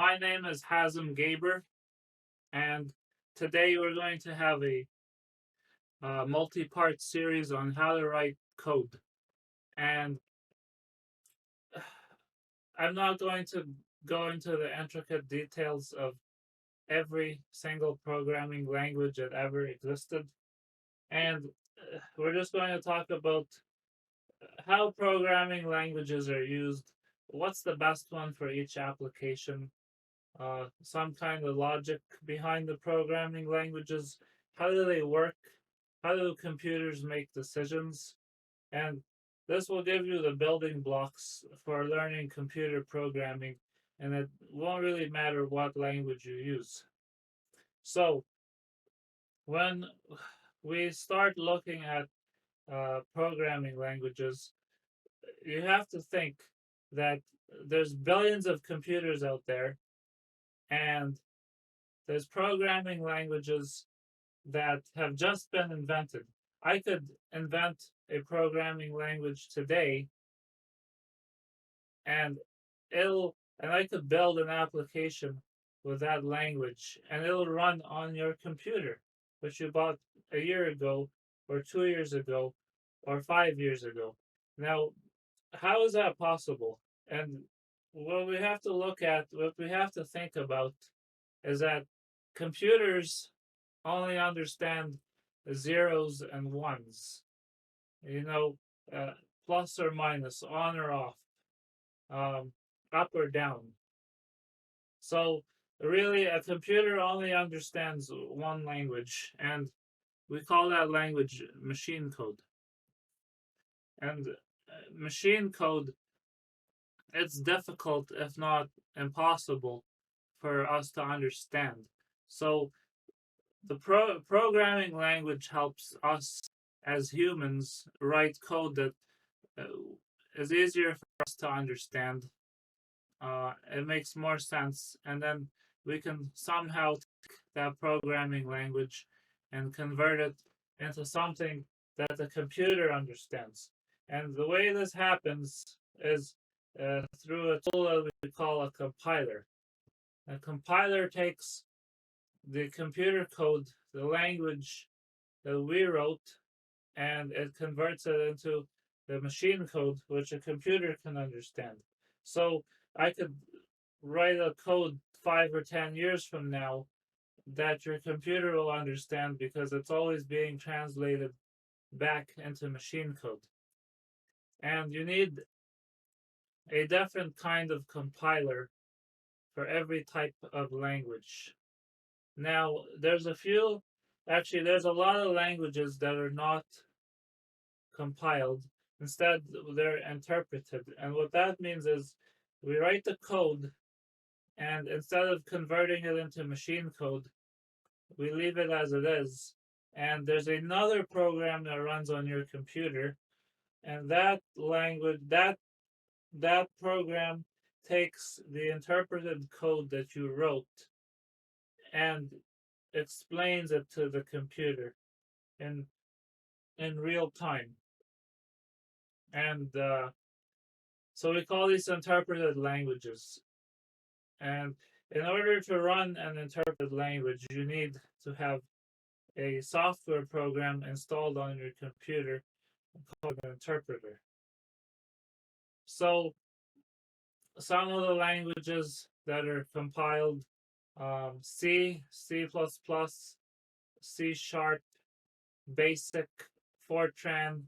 My name is Hazem Gaber, and today we're going to have a multi part series on how to write code. And I'm not going to go into the intricate details of every single programming language that ever existed. And we're just going to talk about how programming languages are used, what's the best one for each application, some kind of logic behind the programming languages. How do they work? How do computers make decisions? And this will give you the building blocks for learning computer programming, and it won't really matter what language you use. So, when we start looking at programming languages, you have to think that there's billions of computers out there, and there's programming languages that have just been invented. I could invent a programming language today and I could build an application with that language and it'll run on your computer, which you bought a year ago or 2 years ago or 5 years ago. Now, how is that possible? And what we have to think about is that computers only understand zeros and ones, you know, uh, plus or minus, on or off, um, up or down. So, really, a computer only understands one language, and we call that language machine code. And machine code, it's difficult, if not impossible, for us to understand. So, the programming language helps us as humans write code that uh, is easier for us to understand. It makes more sense, and then we can somehow take that programming language and convert it into something that the computer understands. And the way this happens is through a tool that we call a compiler. A compiler takes the computer code, the language that we wrote, and it converts it into the machine code, which a computer can understand. So I could write a code 5 or 10 years from now that your computer will understand because it's always being translated back into machine code. And you need a different kind of compiler for every type of language. Now, there's a lot of languages that are not compiled. Instead, they're interpreted. And what that means is we write the code, and instead of converting it into machine code, we leave it as it is. And there's another program that runs on your computer, and that program takes the interpreted code that you wrote and explains it to the computer in in real time. And so we call these interpreted languages. And in order to run an interpreted language, you need to have a software program installed on your computer called an interpreter. So some of the languages that are compiled, C, C Sharp, Basic, Fortran,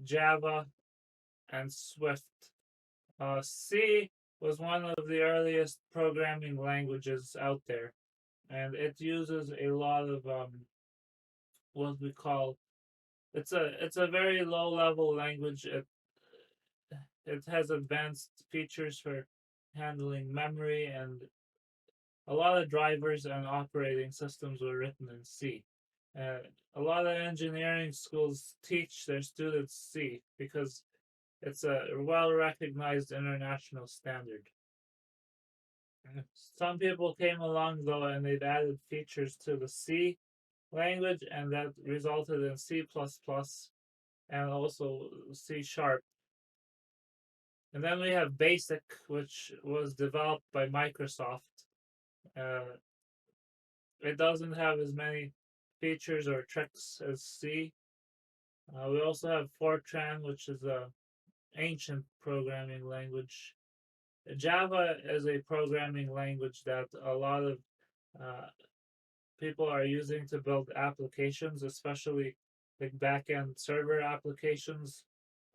Java, and Swift. C was one of the earliest programming languages out there, and it uses a lot of what we call it's a very low level language. It has advanced features for handling memory, and a lot of drivers and operating systems were written in C. Uh, a lot of engineering schools teach their students C because it's a well recognized international standard. Some people came along though and they've added features to the C language, and that resulted in C++ and also C Sharp. And then we have BASIC, which was developed by Microsoft. Uh, it doesn't have as many features or tricks as C. We also have Fortran, which is a ancient programming language. Java is a programming language that a lot of uh, people are using to build applications, especially like backend server applications.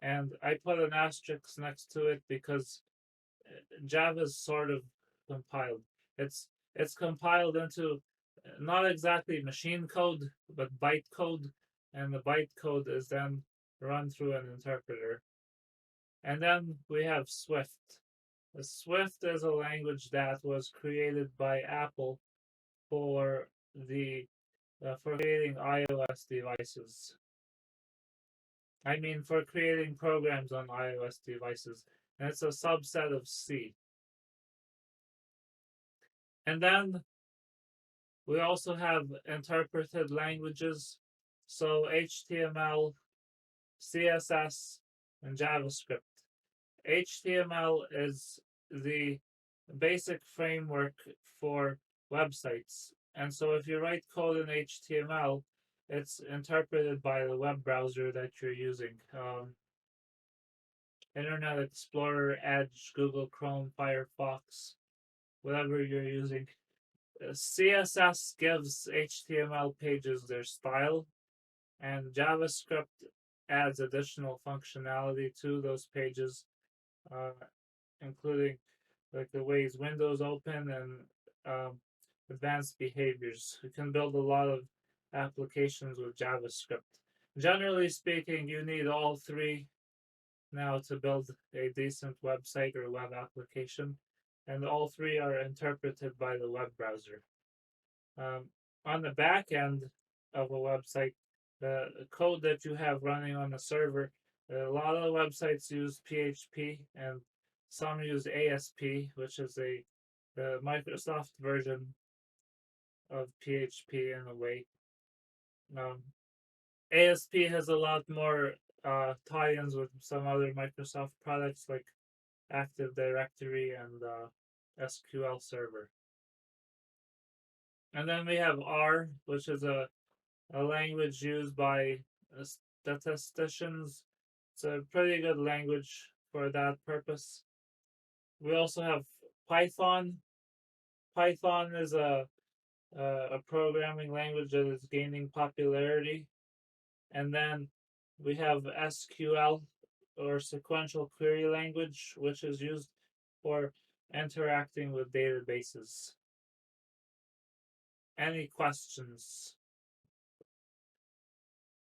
And I put an asterisk next to it because Java is sort of compiled. It's compiled into not exactly machine code, but byte code, and the byte code is then run through an interpreter. And then we have Swift. Swift is a language that was created by Apple for the for creating iOS devices. I mean, for creating programs on iOS devices, and it's a subset of C. And then we also have interpreted languages, so HTML, CSS, and JavaScript. HTML is the basic framework for websites. And so if you write code in HTML, it's interpreted by the web browser that you're using. Internet Explorer, Edge, Google Chrome, Firefox, whatever you're using. CSS gives HTML pages their style, and JavaScript adds additional functionality to those pages, uh, including like the ways windows open and advanced behaviors. You can build a lot of applications with JavaScript. Generally speaking, you need all three now to build a decent website or web application, and all three are interpreted by the web browser. Um, on the back end of a website, the code that you have running on the server, a lot of websites use PHP and some use ASP, which is the Microsoft version of PHP in a way. Um, ASP has a lot more tie-ins with some other Microsoft products like Active Directory and SQL Server. And then we have R, which is a language used by statisticians. It's a pretty good language for that purpose. We also have Python. Python is a programming language that is gaining popularity. And then we have SQL, or sequential query language, which is used for interacting with databases. Any questions?